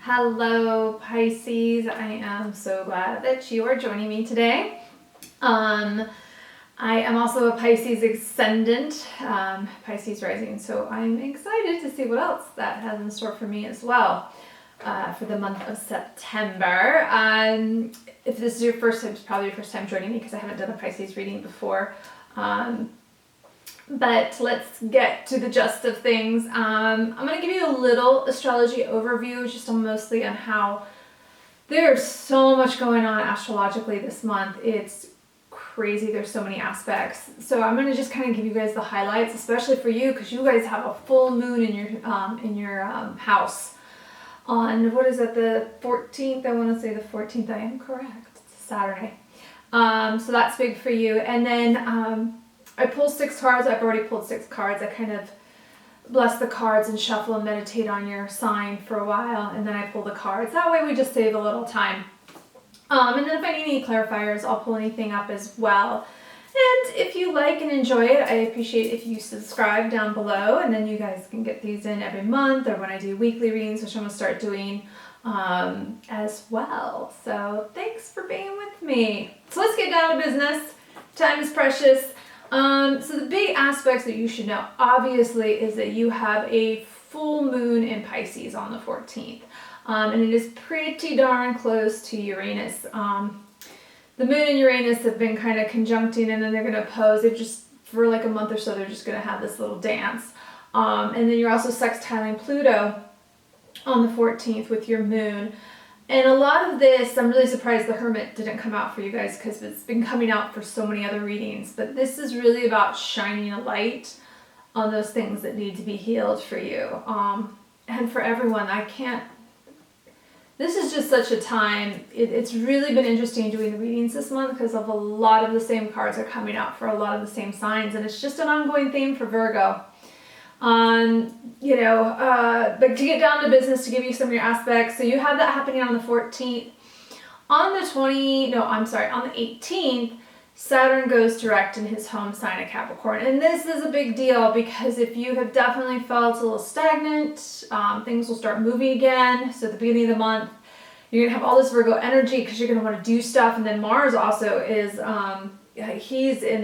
Hello Pisces, I am so glad that you are joining me today. I am also a Pisces ascendant, Pisces rising, so I'm excited to see what else that has in store for me as well for the month of September. If this is your first time, it's probably your first time joining me because I haven't done a Pisces reading before. But let's get to the gist of things. I'm going to give you a little astrology overview, just mostly on how there's so much going on astrologically this month. It's crazy. There's so many aspects. So I'm going to just kind of give you guys the highlights, especially for you, because you guys have a full moon in your house on, what is it, the 14th? I want to say the 14th. I am correct. It's a Saturday. So that's big for you. And then I pulled 6 cards. I've already pulled 6 cards. I kind of bless the cards and shuffle and meditate on your sign for a while, and then I pull the cards. That way we just save a little time. And then if I need any clarifiers, I'll pull anything up as well. And if you like and enjoy it, I appreciate if you subscribe down below, and then you guys can get these in every month or when I do weekly readings, which I'm going to start doing as well. So thanks for being with me. So let's get down to business. Time is precious. So the big aspects that you should know, obviously, is that you have a full moon in Pisces on the 14th. And it is pretty darn close to Uranus. The moon and Uranus have been kind of conjuncting, and then they're going to oppose. They've just, for like a month or so, they're just going to have this little dance. And then you're also sextiling Pluto on the 14th with your moon. And a lot of this, I'm really surprised the Hermit didn't come out for you guys because it's been coming out for so many other readings. But this is really about shining a light on those things that need to be healed for you. And for everyone, this is just such a time. It's really been interesting doing the readings this month because of a lot of the same cards are coming out for a lot of the same signs. And it's just an ongoing theme for Virgo. But to get down to business, to give you some of your aspects, so you have that happening on the 14th. On the 18th, Saturn goes direct in his home sign of Capricorn. And this is a big deal because if you have definitely felt a little stagnant, things will start moving again. So at the beginning of the month, you're going to have all this Virgo energy because you're going to want to do stuff. And then Mars also is, he's in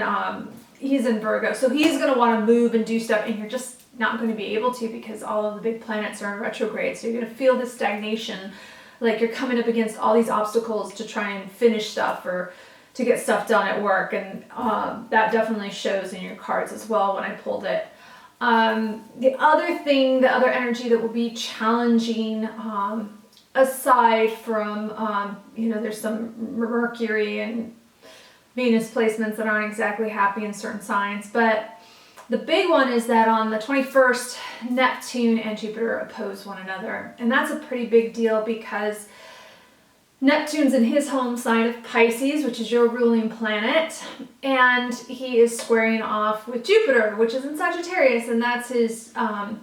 Virgo. So he's going to want to move and do stuff, and you're just not going to be able to because all of the big planets are in retrograde. So you're going to feel this stagnation, like you're coming up against all these obstacles to try and finish stuff or to get stuff done at work. And that definitely shows in your cards as well when I pulled it. The other energy that will be challenging, aside from, there's some Mercury and Venus placements that aren't exactly happy in certain signs, but the big one is that on the 21st, Neptune and Jupiter oppose one another. And that's a pretty big deal because Neptune's in his home sign of Pisces, which is your ruling planet, and he is squaring off with Jupiter, which is in Sagittarius, and that's his home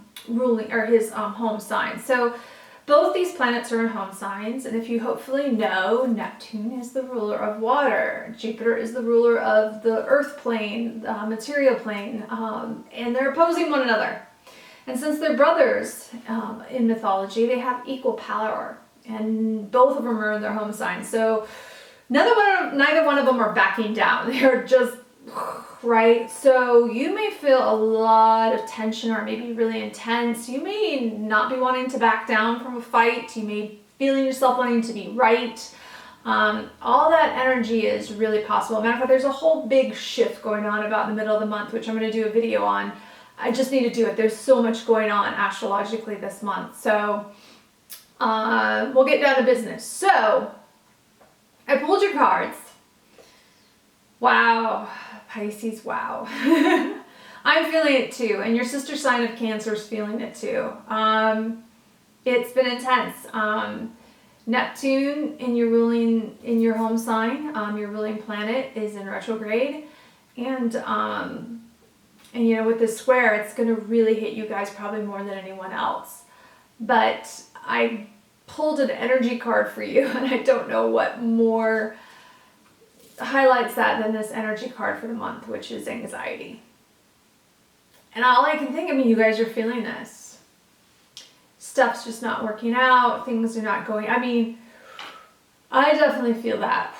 sign. So both these planets are in home signs, and if you hopefully know, Neptune is the ruler of water. Jupiter is the ruler of the earth plane, the material plane, and they're opposing one another. And since they're brothers in mythology, they have equal power, and both of them are in their home signs. So neither one of them are backing down. They're just right. So you may feel a lot of tension, or maybe really intense. You may not be wanting to back down from a fight. You may be feeling yourself wanting to be right. All that energy is really possible. Matter of fact, there's a whole big shift going on about the middle of the month, which I'm going to do a video on. I just need to do it. There's so much going on astrologically this month. So we'll get down to business. So I pulled your cards. Wow. Pisces, wow. I'm feeling it too, and your sister sign of Cancer is feeling it too. It's been intense. Neptune in your home sign, your ruling planet, is in retrograde, and with this square, it's going to really hit you guys probably more than anyone else. But I pulled an energy card for you, and I don't know what more highlights that than this energy card for the month, which is anxiety. And all I can think, you guys are feeling this. stuff's just not working out, things are not going, I mean, I definitely feel that.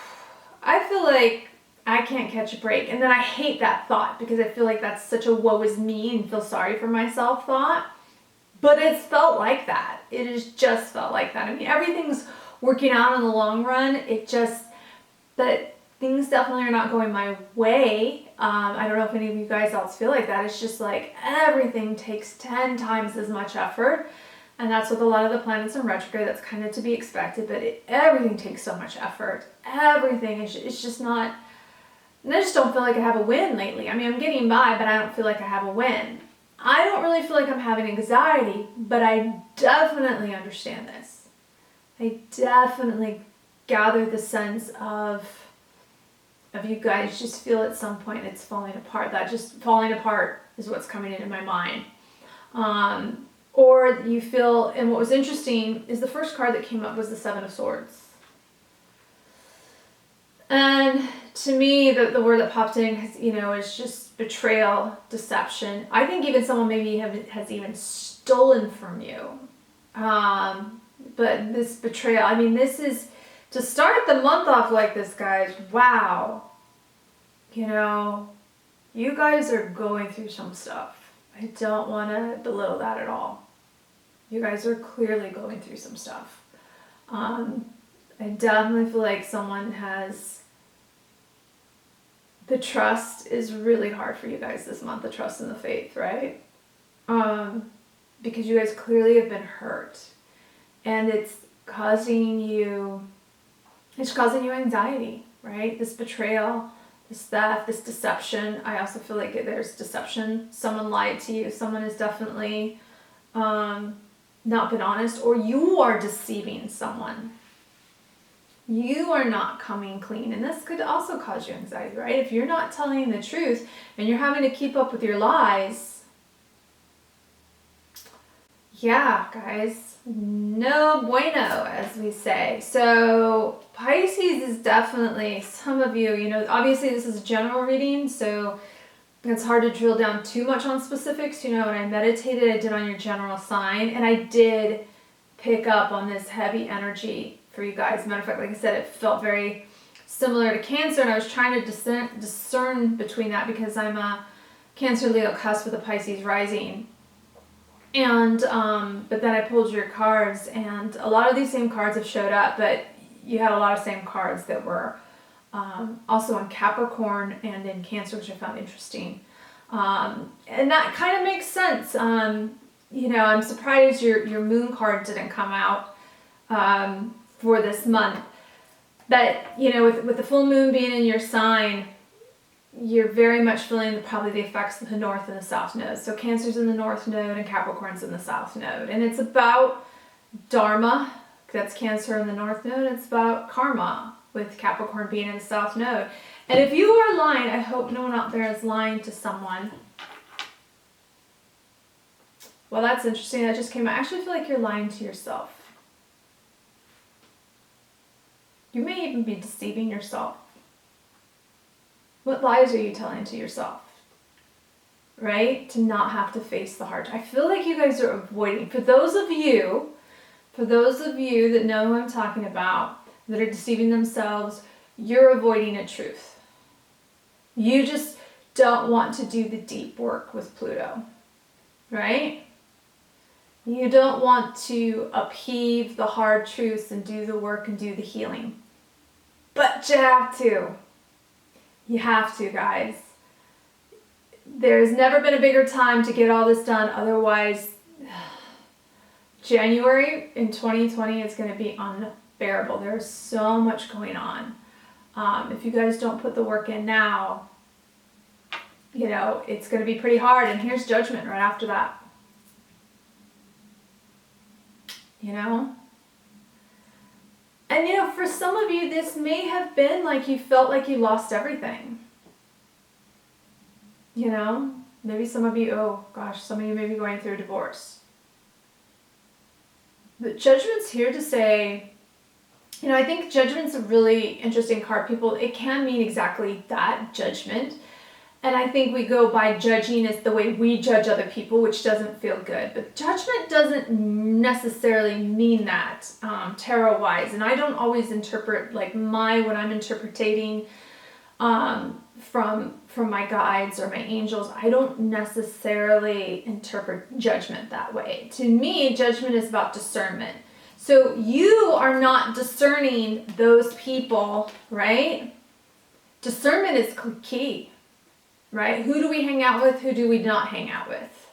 I feel like I can't catch a break. And then I hate that thought because I feel like that's such a woe is me and feel sorry for myself thought. But it's felt like that. It has just felt like that. I mean, everything's working out in the long run. It just, that things definitely are not going my way. I don't know if any of you guys else feel like that. It's just like everything takes 10 times as much effort. And that's with a lot of the planets in retrograde. That's kind of to be expected, but everything takes so much effort. Everything, it's just not, and I just don't feel like I have a win lately. I mean, I'm getting by, but I don't feel like I have a win. I don't really feel like I'm having anxiety, but I definitely understand this. I definitely gather the sense of you guys just feel at some point it's falling apart. That just falling apart is what's coming into my mind. Or you feel, and what was interesting is the first card that came up was the Seven of Swords. And to me, the word that popped in, is just betrayal, deception. I think even someone maybe has even stolen from you. But this betrayal, I mean, this is, to start the month off like this, guys, wow. You guys are going through some stuff. I don't want to belittle that at all. You guys are clearly going through some stuff. I definitely feel like someone has, the trust is really hard for you guys this month, the trust and the faith, right? Because you guys clearly have been hurt. And it's causing you anxiety, right? This betrayal, this theft, this deception. I also feel like there's deception. Someone lied to you. Someone has definitely not been honest, or you are deceiving someone. You are not coming clean. And this could also cause you anxiety, right? If you're not telling the truth and you're having to keep up with your lies, yeah, guys, no bueno, as we say. So Pisces is definitely, some of you, obviously this is a general reading, so it's hard to drill down too much on specifics. When I meditated, I did on your general sign, and I did pick up on this heavy energy for you guys. Matter of fact, like I said, it felt very similar to Cancer, and I was trying to discern between that because I'm a Cancer Leo cusp with a Pisces rising. And but then I pulled your cards, and a lot of these same cards have showed up, but you had a lot of same cards that were also in Capricorn and in Cancer, which I found interesting. And that kind of makes sense. I'm surprised your moon card didn't come out for this month. But, with the full moon being in your sign, you're very much feeling probably the effects of the North and the South nodes. So Cancer's in the North node and Capricorn's in the South node. And it's about Dharma, that's Cancer in the North node. It's about karma, with Capricorn being in the South node. And if you are lying, I hope no one out there is lying to someone. Well, that's interesting. That just came out. I actually feel like you're lying to yourself. You may even be deceiving yourself. What lies are you telling to yourself? Right? To not have to face the hard. I feel like you guys are avoiding. For those of you that know who I'm talking about, that are deceiving themselves, you're avoiding a truth. You just don't want to do the deep work with Pluto, right? You don't want to upheave the hard truths and do the work and do the healing. But you have to. You have to, guys. There's never been a bigger time to get all this done. Otherwise, January in 2020 is going to be unbearable. There's so much going on. If you guys don't put the work in now, it's going to be pretty hard. And here's Judgment right after that. And for some of you, this may have been like you felt like you lost everything. Maybe some of you, some of you may be going through a divorce. But Judgment's here to say, I think Judgment's a really interesting card. It can mean exactly that, judgment. And I think we go by judging as the way we judge other people, which doesn't feel good. But judgment doesn't necessarily mean that, tarot-wise. And I don't always interpret, like when I'm interpreting from my guides or my angels, I don't necessarily interpret judgment that way. To me, judgment is about discernment. So you are not discerning those people, right? Discernment is key. Right? Who do we hang out with? Who do we not hang out with?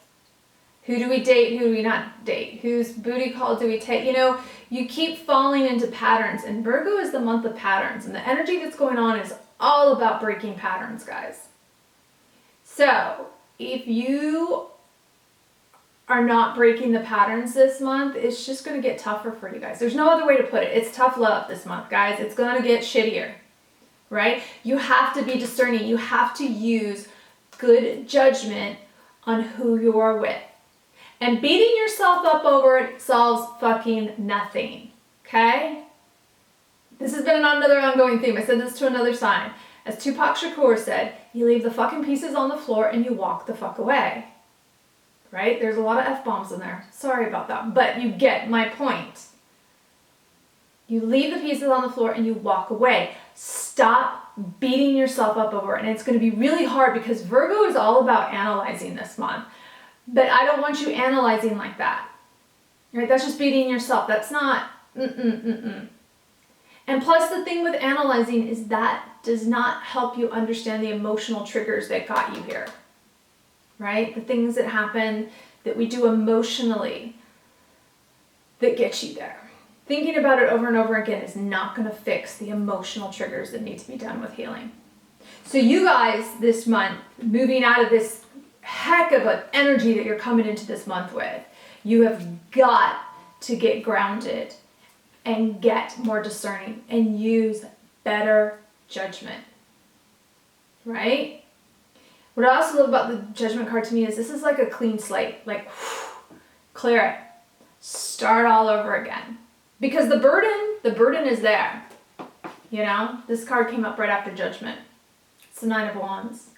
Who do we date? Who do we not date? Whose booty call do we take? You know, you keep falling into patterns, and Virgo is the month of patterns, and the energy that's going on is all about breaking patterns, guys. So if you are not breaking the patterns this month, it's just going to get tougher for you guys. There's no other way to put it. It's tough love this month, guys. It's going to get shittier. Right? You have to be discerning. You have to use good judgment on who you are with. And beating yourself up over it solves fucking nothing. Okay? This has been another ongoing theme. I said this to another sign. As Tupac Shakur said, you leave the fucking pieces on the floor and you walk the fuck away. Right? There's a lot of F-bombs in there. Sorry about that. But you get my point. You leave the pieces on the floor and you walk away. Stop beating yourself up over it. And it's going to be really hard because Virgo is all about analyzing this month. But I don't want you analyzing like that. Right? That's just beating yourself. That's not And plus the thing with analyzing is that does not help you understand the emotional triggers that got you here. Right? The things that happen that we do emotionally that get you there. Thinking about it over and over again is not going to fix the emotional triggers that need to be done with healing. So you guys this month, moving out of this heck of an energy that you're coming into this month with, you have got to get grounded and get more discerning and use better judgment. Right? What I also love about the judgment card to me is this is like a clean slate. Like, clear it. Start all over again. Because the burden is there. You know, this card came up right after Judgment. It's the Nine of Wands.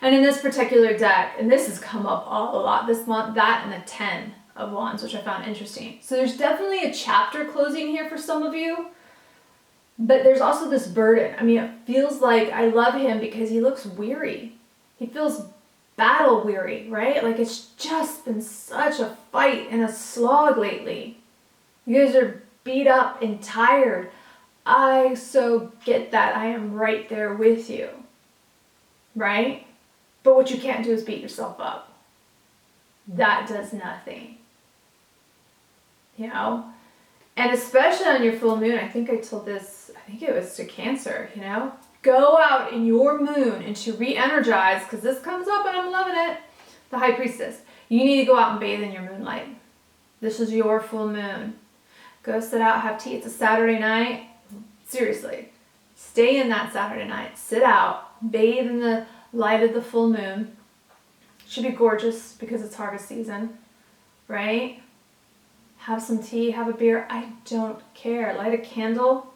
And in this particular deck, and this has come up a lot this month, that and the 10 of Wands, which I found interesting. So there's definitely a chapter closing here for some of you. But there's also this burden. I mean, it feels like I love him because he looks weary. He feels battle weary, right? Like it's just been such a fight and a slog lately. You guys are beat up and tired. I so get that. I am right there with you. Right? But what you can't do is beat yourself up. That does nothing. You know? And especially on your full moon, I think I told this, I think it was to Cancer, you know? Go out in your moon and to re-energize, because this comes up and I'm loving it. The High Priestess. You need to go out and bathe in your moonlight. This is your full moon. Go sit out, have tea. It's a Saturday night. Seriously. Stay in that Saturday night. Sit out. Bathe in the light of the full moon. Should be gorgeous because it's harvest season. Right? Have some tea. Have a beer. I don't care. Light a candle.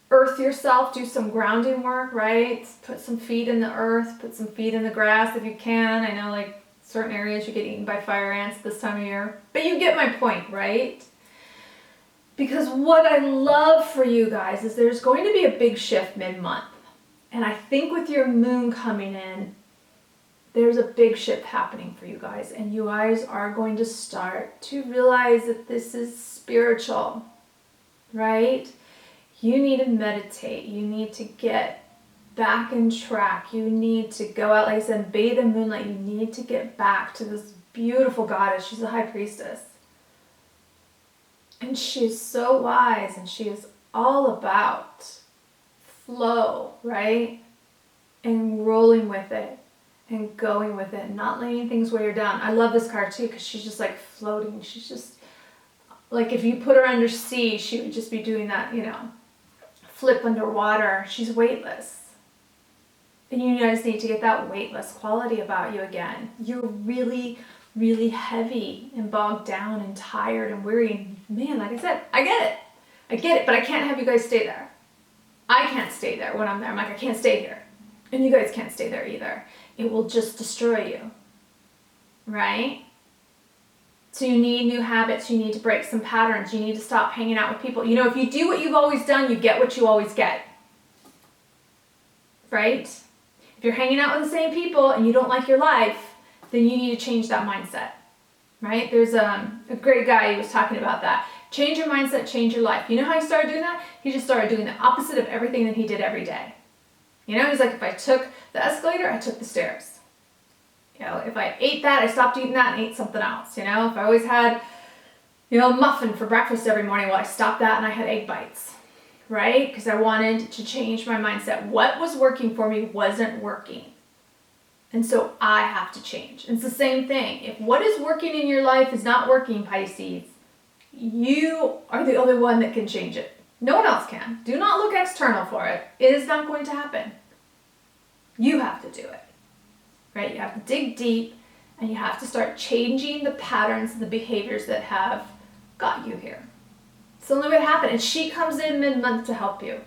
Earth yourself. Do some grounding work, right? Put some feet in the earth. Put some feet in the grass if you can. I know like certain areas you get eaten by fire ants this time of year. But you get my point, right? Because what I love for you guys is there's going to be a big shift mid-month. And I think with your moon coming in, there's a big shift happening for you guys. And you guys are going to start to realize that this is spiritual, right? You need to meditate. You need to get back in track. You need to go out, like I said, bathe in moonlight. You need to get back to this beautiful goddess. She's a High Priestess. And she's so wise, and she is all about flow, right? And rolling with it and going with it and not letting things weigh her down. I love this card too because she's just like floating. She's just like if you put her under sea, she would just be doing that, you know, flip underwater. She's weightless. And you guys need to get that weightless quality about you again. You're really, really heavy and bogged down and tired and weary. Man, like I said, I get it, but I can't have you guys stay there. I can't stay there when I'm there. I'm like, I can't stay here. And you guys can't stay there either. It will just destroy you, right? So you need new habits. You need to break some patterns. You need to stop hanging out with people. You know, if you do what you've always done, you get what you always get, right? If you're hanging out with the same people and you don't like your life, then you need to change that mindset, right? There's a great guy who was talking about that. Change your mindset, change your life. You know how he started doing that? He just started doing the opposite of everything that he did every day. You know, he's like, if I took the escalator, I took the stairs. You know, if I ate that, I stopped eating that and ate something else. You know, if I always had, you know, a muffin for breakfast every morning, well, I stopped that and I had egg bites, right? Because I wanted to change my mindset. What was working for me wasn't working. And so I have to change. It's the same thing. If what is working in your life is not working, Pisces, you are the only one that can change it. No one else can. Do not look external for it. It is not going to happen. You have to do it, right? You have to dig deep and you have to start changing the patterns and the behaviors that have got you here. It's the only way to happen. And she comes in mid-month to help you.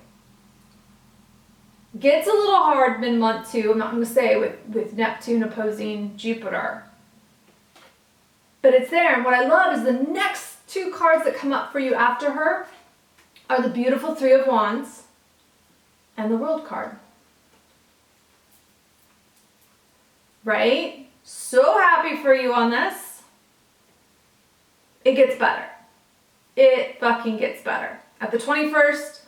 Gets a little hard mid-month too, I'm not going to say, with Neptune opposing Jupiter. But it's there. And what I love is the next two cards that come up for you after her are the beautiful Three of Wands and the World card. Right? So happy for you on this. It gets better. It fucking gets better. At the 21st,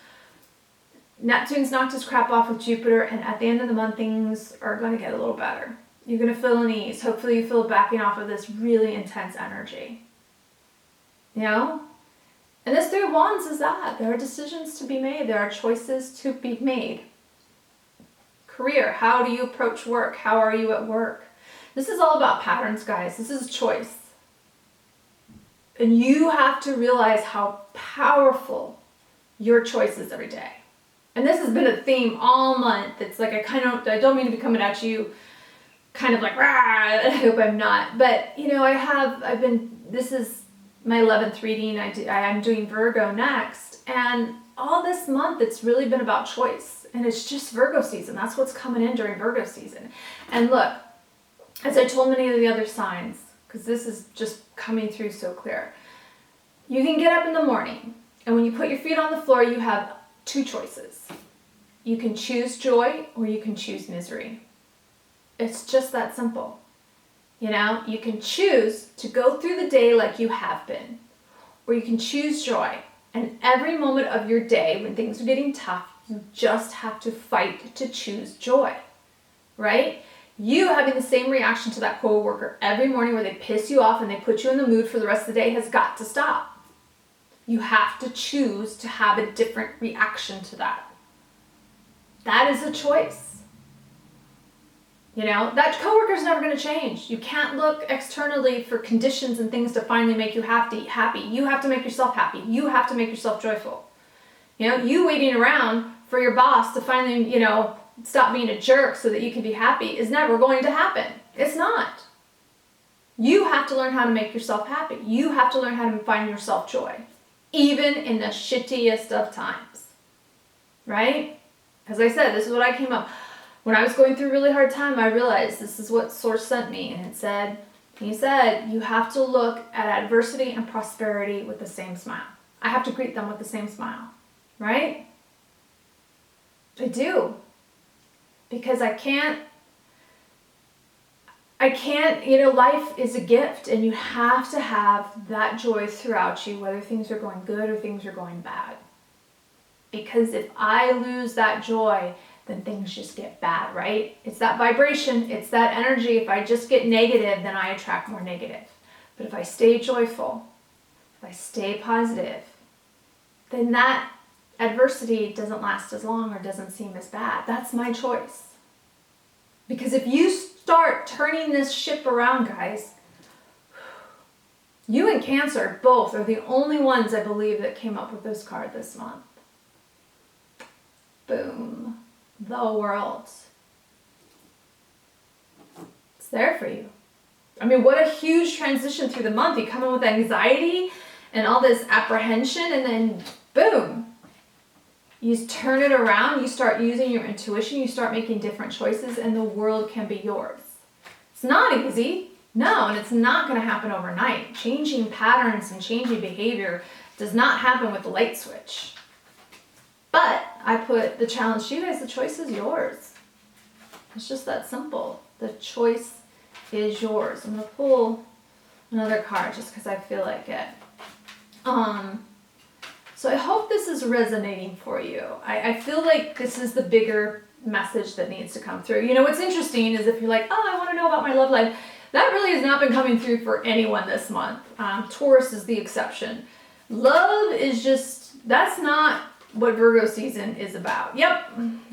Neptune's knocked his crap off with Jupiter, and at the end of the month, things are going to get a little better. You're going to feel an ease. Hopefully you feel backing off of this really intense energy. You know? And this Three of Wands is that. There are decisions to be made. There are choices to be made. Career. How do you approach work? How are you at work? This is all about patterns, guys. This is choice. And you have to realize how powerful your choice is every day. And this has been a theme all month. It's like I don't mean to be coming at you kind of like, rah, I hope I'm not. But, you know, this is my 11th reading. I'm doing Virgo next. And all this month, it's really been about choice. And it's just Virgo season. That's what's coming in during Virgo season. And look, as I told many of the other signs, because this is just coming through so clear, you can get up in the morning, and when you put your feet on the floor, you have two choices. You can choose joy or you can choose misery. It's just that simple. You know, you can choose to go through the day like you have been, or you can choose joy. And every moment of your day, when things are getting tough, you just have to fight to choose joy, right? You having the same reaction to that coworker every morning where they piss you off and they put you in the mood for the rest of the day has got to stop. You have to choose to have a different reaction to that. That is a choice. You know, that coworker's never going to change. You can't look externally for conditions and things to finally make you happy. You have to make yourself happy. You have to make yourself joyful. You know, you waiting around for your boss to finally, you know, stop being a jerk so that you can be happy is never going to happen. It's not. You have to learn how to make yourself happy. You have to learn how to find yourself joy, even in the shittiest of times, right? As I said, this is what I came up. When I was going through a really hard time, I realized this is what Source sent me. And he said, you have to look at adversity and prosperity with the same smile. I have to greet them with the same smile, right? I do. Because I can't, you know, life is a gift and you have to have that joy throughout you, whether things are going good or things are going bad. Because if I lose that joy, then things just get bad, right? It's that vibration, it's that energy. If I just get negative, then I attract more negative. But if I stay joyful, if I stay positive, then that adversity doesn't last as long or doesn't seem as bad. That's my choice. Because if you start turning this ship around, guys, you and Cancer both are the only ones, I believe, that came up with this card this month. Boom. The World. It's there for you. I mean, what a huge transition through the month. You come in with anxiety and all this apprehension, and then boom. You turn it around, you start using your intuition, you start making different choices, and the world can be yours. It's not easy, no, and it's not going to happen overnight. Changing patterns and changing behavior does not happen with the light switch. But I put the challenge to you guys, the choice is yours. It's just that simple. The choice is yours. I'm going to pull another card just because I feel like it. So I hope this is resonating for you. I feel like this is the bigger message that needs to come through. You know, what's interesting is if you're like, oh, I want to know about my love life, that really has not been coming through for anyone this month. Taurus is the exception. Love is just, that's not what Virgo season is about. Yep,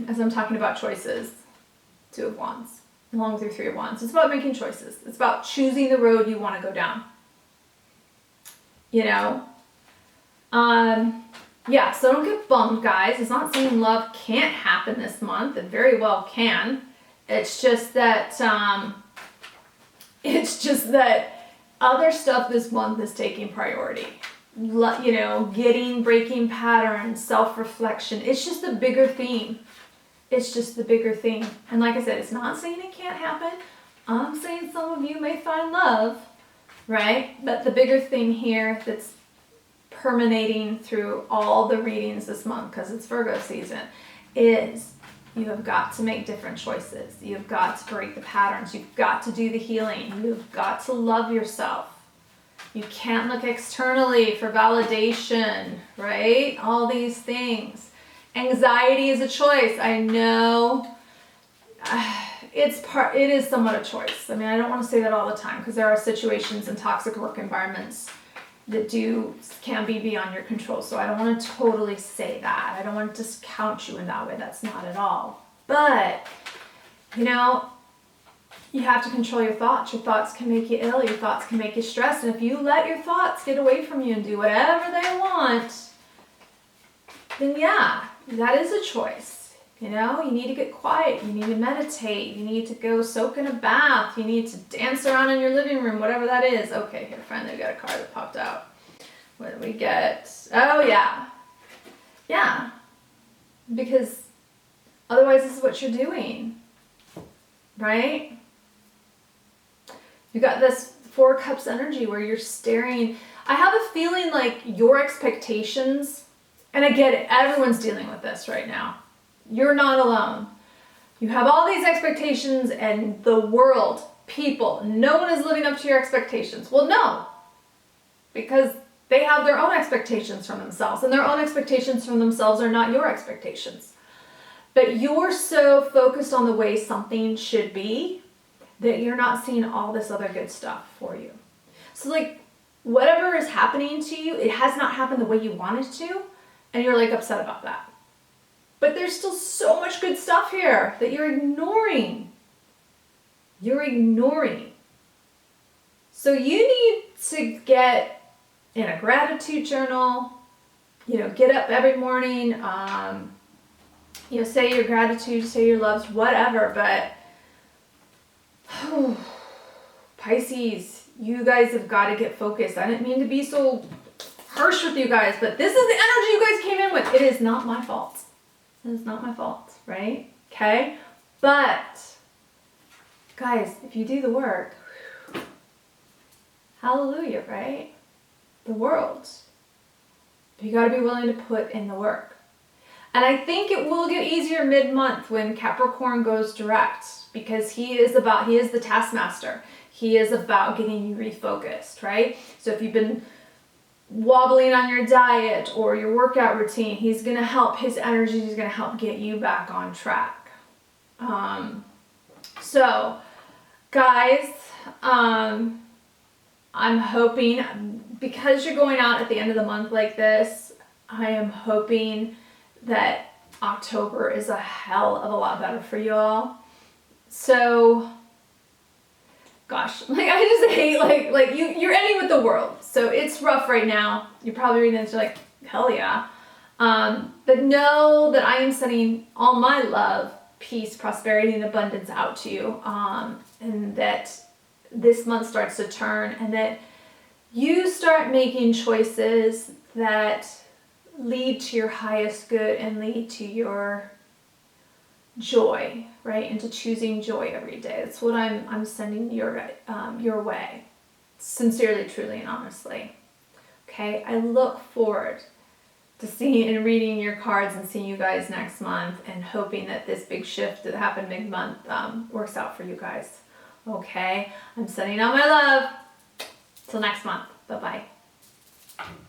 as I'm talking about choices, 2 of Wands, along with your 3 of Wands. It's about making choices. It's about choosing the road you want to go down. You know? Yeah, so don't get bummed, guys. It's not saying love can't happen this month. It very well can. It's just that, other stuff this month is taking priority. You know, breaking patterns, self-reflection. It's just the bigger theme. It's just the bigger theme. And like I said, it's not saying it can't happen. I'm saying some of you may find love, right? But the bigger thing here that's permeating through all the readings this month, because it's Virgo season, is you have got to make different choices. You've got to break the patterns. You've got to do the healing. You've got to love yourself. You can't look externally for validation, right? All these things. Anxiety is a choice. I know it is somewhat a choice. I mean, I don't want to say that all the time because there are situations in toxic work environments that can be beyond your control. So I don't want to totally say that. I don't want to discount you in that way. That's not at all. But, you know, you have to control your thoughts. Your thoughts can make you ill. Your thoughts can make you stressed. And if you let your thoughts get away from you and do whatever they want, then yeah, that is a choice. You know, you need to get quiet. You need to meditate. You need to go soak in a bath. You need to dance around in your living room, whatever that is. Okay, here, finally we got a card that popped out. What did we get? Oh, yeah. Yeah. Because otherwise this is what you're doing, right? You got this 4 Cups energy where you're staring. I have a feeling like your expectations, and I get it, everyone's dealing with this right now. You're not alone. You have all these expectations and the world, people, no one is living up to your expectations. Well, no, because they have their own expectations from themselves, and their own expectations from themselves are not your expectations. But you're so focused on the way something should be that you're not seeing all this other good stuff for you. So like whatever is happening to you, it has not happened the way you wanted to, and you're like upset about that. But there's still so much good stuff here that you're ignoring. You're ignoring. So you need to get in a gratitude journal, you know, get up every morning, you know, say your gratitude, say your loves, whatever, but Pisces, you guys have got to get focused. I didn't mean to be so harsh with you guys, but this is the energy you guys came in with. It is not my fault. It is not my fault, right? Okay? But, guys, if you do the work, hallelujah, right? The world. You got to be willing to put in the work. And I think it will get easier mid-month when Capricorn goes direct, because he is the taskmaster. He is about getting you refocused, right? So if you've been wobbling on your diet or your workout routine, he's going to help, his energy is going to help get you back on track. So guys, I'm hoping, because you're going out at the end of the month like this, I am hoping that October is a hell of a lot better for you all. So gosh, like I just hate like you're ending with the world. So it's rough right now. You're probably reading this, you're like, hell yeah. But know that I am sending all my love, peace, prosperity, and abundance out to you. And that this month starts to turn, and that you start making choices that lead to your highest good and lead to your joy, right? Into choosing joy every day. That's what I'm sending your way. Sincerely, truly, and honestly. Okay, I look forward to seeing and reading your cards and seeing you guys next month, and hoping that this big shift that happened mid-month works out for you guys. Okay, I'm sending out my love. Till next month. Bye-bye.